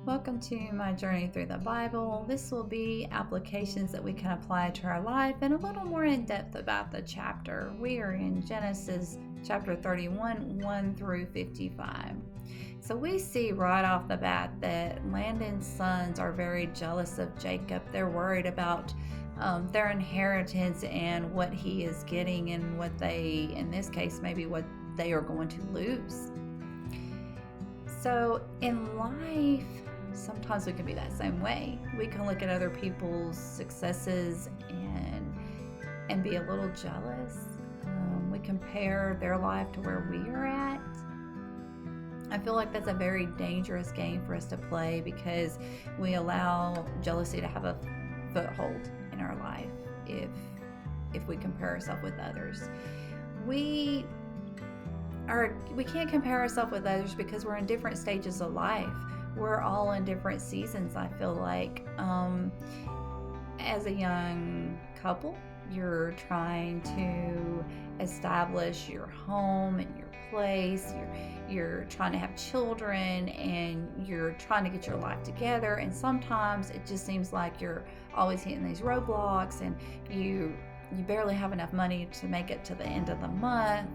Welcome to my journey through the Bible. This will be applications that we can apply to our life and a little more in depth about the chapter. We are in Genesis chapter 31, 1 through 55. So we see right off the bat that Laban's sons are very jealous of Jacob. They're worried about their inheritance and what he is getting and what they, in this case, maybe what they are going to lose. So in life, sometimes we can be that same way. We can look at other people's successes and be a little jealous. We compare their life to where we are at. I feel like that's a very dangerous game for us to play because we allow jealousy to have a foothold in our life if we compare ourselves with others. We can't compare ourselves with others because we're in different stages of life. We're all in different seasons, I feel like. As a young couple, you're trying to establish your home and your place. You're trying to have children and you're trying to get your life together. And sometimes it just seems like you're always hitting these roadblocks and you barely have enough money to make it to the end of the month.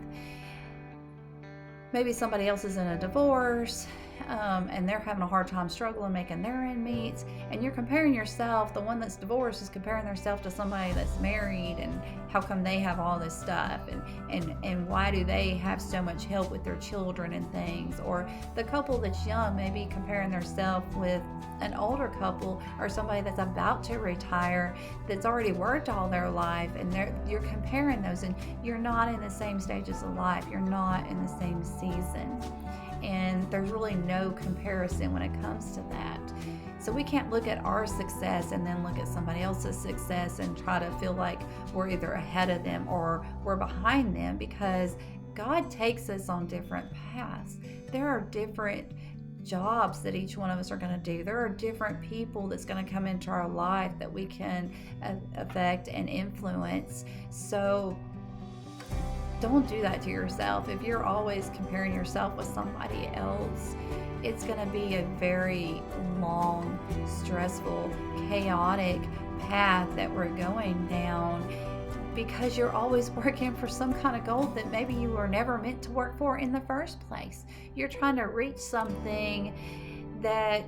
Maybe somebody else is in a divorce and they're having a hard time struggling making their end meets, and you're comparing yourself. The one that's divorced is comparing themselves to somebody that's married, and how come they have all this stuff, and why do they have so much help with their children and things. Or the couple that's young, maybe comparing themselves with an older couple or somebody that's about to retire that's already worked all their life, and you're comparing those, and you're not in the same stages of life. You're not in the same season. And there's really no comparison when it comes to that. So we can't look at our success and then look at somebody else's success and try to feel like we're either ahead of them or we're behind them, because God takes us on different paths. There are different jobs that each one of us are going to do. There are different people that's going to come into our life that we can affect and influence. So don't do that to yourself. If you're always comparing yourself with somebody else, it's going to be a very long, stressful, chaotic path that we're going down, because you're always working for some kind of goal that maybe you were never meant to work for in the first place. You're trying to reach something that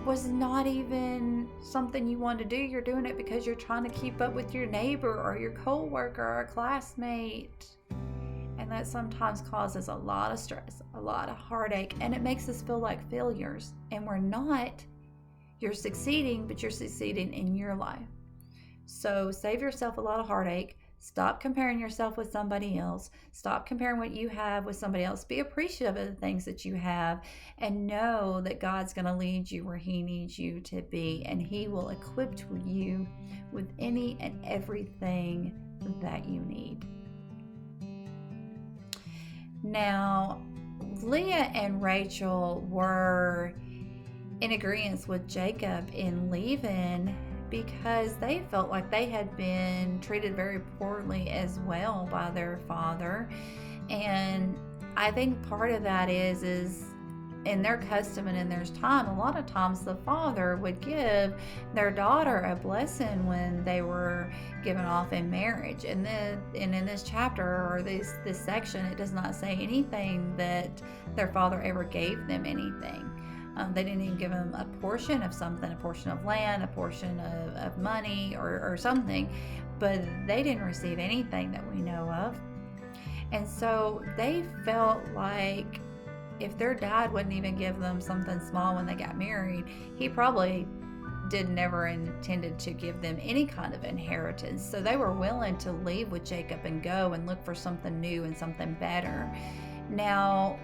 was not even something you wanted to do. You're doing it because you're trying to keep up with your neighbor or your coworker or a classmate. And that sometimes causes a lot of stress, a lot of heartache, and it makes us feel like failures. And we're not. You're succeeding, but you're succeeding in your life. So save yourself a lot of heartache. Stop comparing yourself with somebody else. Stop comparing what you have with somebody else. Be appreciative of the things that you have, and know that God's going to lead you where He needs you to be, and He will equip you with any and everything that you need. Now, Leah and Rachel were in agreement with Jacob in leaving, because they felt like they had been treated very poorly as well by their father. And I think part of that is in their custom and in their time, a lot of times the father would give their daughter a blessing when they were given off in marriage. And in this chapter or this section, it does not say anything that their father ever gave them anything. They didn't even give them a portion of something, a portion of land, a portion of money or something, but they didn't receive anything that we know of. And so they felt like if their dad wouldn't even give them something small when they got married, he probably never intended to give them any kind of inheritance. So they were willing to leave with Jacob and go and look for something new and something better. Now,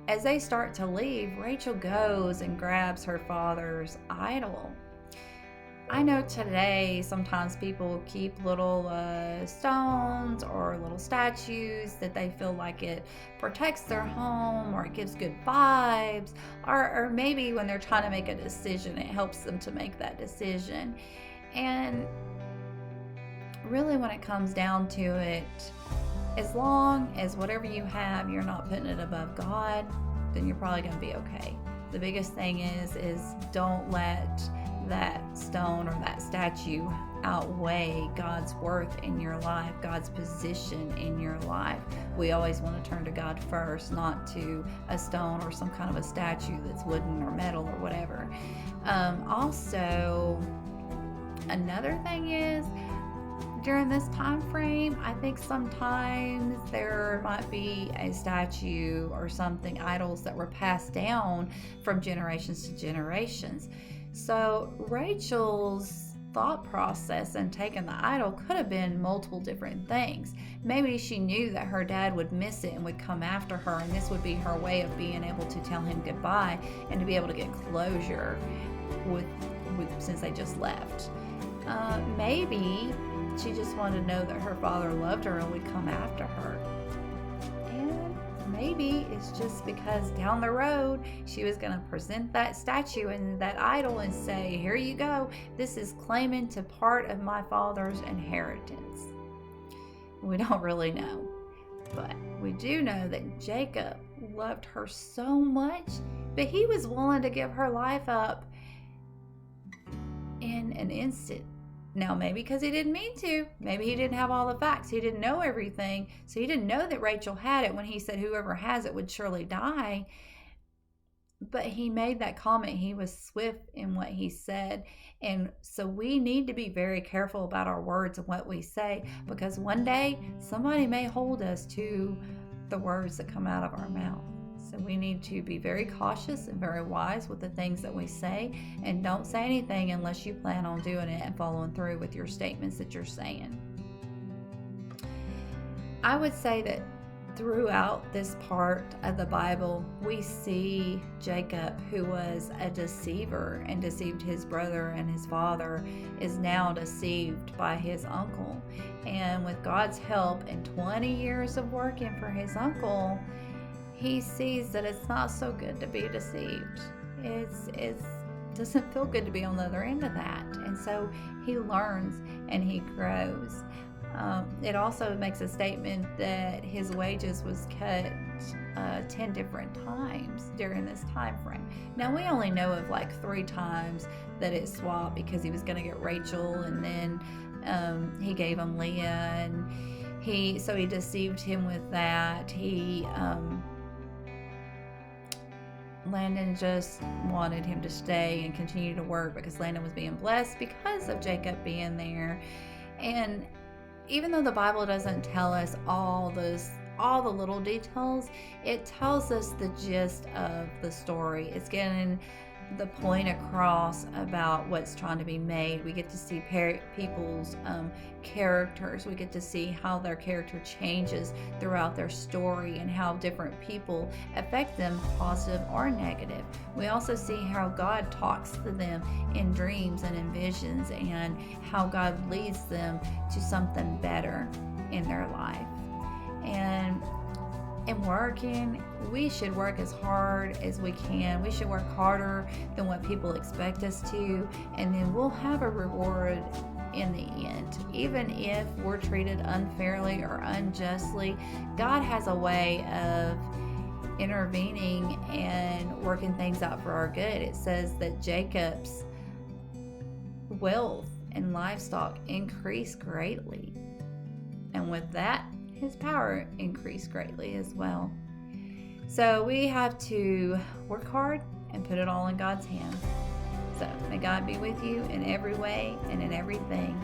as they start to leave, Rachel goes and grabs her father's idol. I know today sometimes people keep little stones or little statues that they feel like it protects their home or it gives good vibes, or maybe when they're trying to make a decision, it helps them to make that decision. And really, when it comes down to it, as long as whatever you have, you're not putting it above God, then you're probably going to be okay. the biggest thing is don't let that stone or that statue outweigh God's worth in your life, God's position in your life. We always want to turn to God first, not to a stone or some kind of a statue that's wooden or metal or whatever. Also, another thing is, during this time frame, I think sometimes there might be a statue or something, idols that were passed down from generations to generations. So Rachel's thought process in taking the idol could have been multiple different things. Maybe she knew that her dad would miss it and would come after her, and this would be her way of being able to tell him goodbye and to be able to get closure with since they just left. Maybe she just wanted to know that her father loved her and would come after her. And maybe it's just because down the road she was going to present that statue and that idol and say, here you go, this is claiming to part of my father's inheritance. We don't really know, but we do know that Jacob loved her so much, but he was willing to give her life up in an instant. Now, maybe because he didn't mean to. Maybe he didn't have all the facts. He didn't know everything. So he didn't know that Rachel had it when he said whoever has it would surely die. But he made that comment. He was swift in what he said. And so we need to be very careful about our words and what we say, because one day somebody may hold us to the words that come out of our mouth. So we need to be very cautious and very wise with the things that we say, and don't say anything unless you plan on doing it and following through with your statements that you're saying. I would say that throughout this part of the Bible, we see Jacob, who was a deceiver and deceived his brother and his father, is now deceived by his uncle. And with God's help and 20 years of working for his uncle, he sees that it's not so good to be deceived. It doesn't feel good to be on the other end of that. And so he learns and he grows. It also makes a statement that his wages was cut 10 different times during this time frame. Now, we only know of like 3 times that it swapped, because he was going to get Rachel, and then he gave him Leah, and he deceived him with that. Landon just wanted him to stay and continue to work because Landon was being blessed because of Jacob being there. And even though the Bible doesn't tell us all the little details, it tells us the gist of the story. It's getting the point across about what's trying to be made. We get to see people's characters. We get to see how their character changes throughout their story and how different people affect them, positive or negative. We also see how God talks to them in dreams and in visions, and how God leads them to something better in their life. And in working, we should work as hard as we can. We should work harder than what people expect us to, and then we'll have a reward in the end. Even if we're treated unfairly or unjustly, God has a way of intervening and working things out for our good. It says that Jacob's wealth and livestock increased greatly, and with that, his power increased greatly as well. So we have to work hard and put it all in God's hands. So may God be with you in every way and in everything.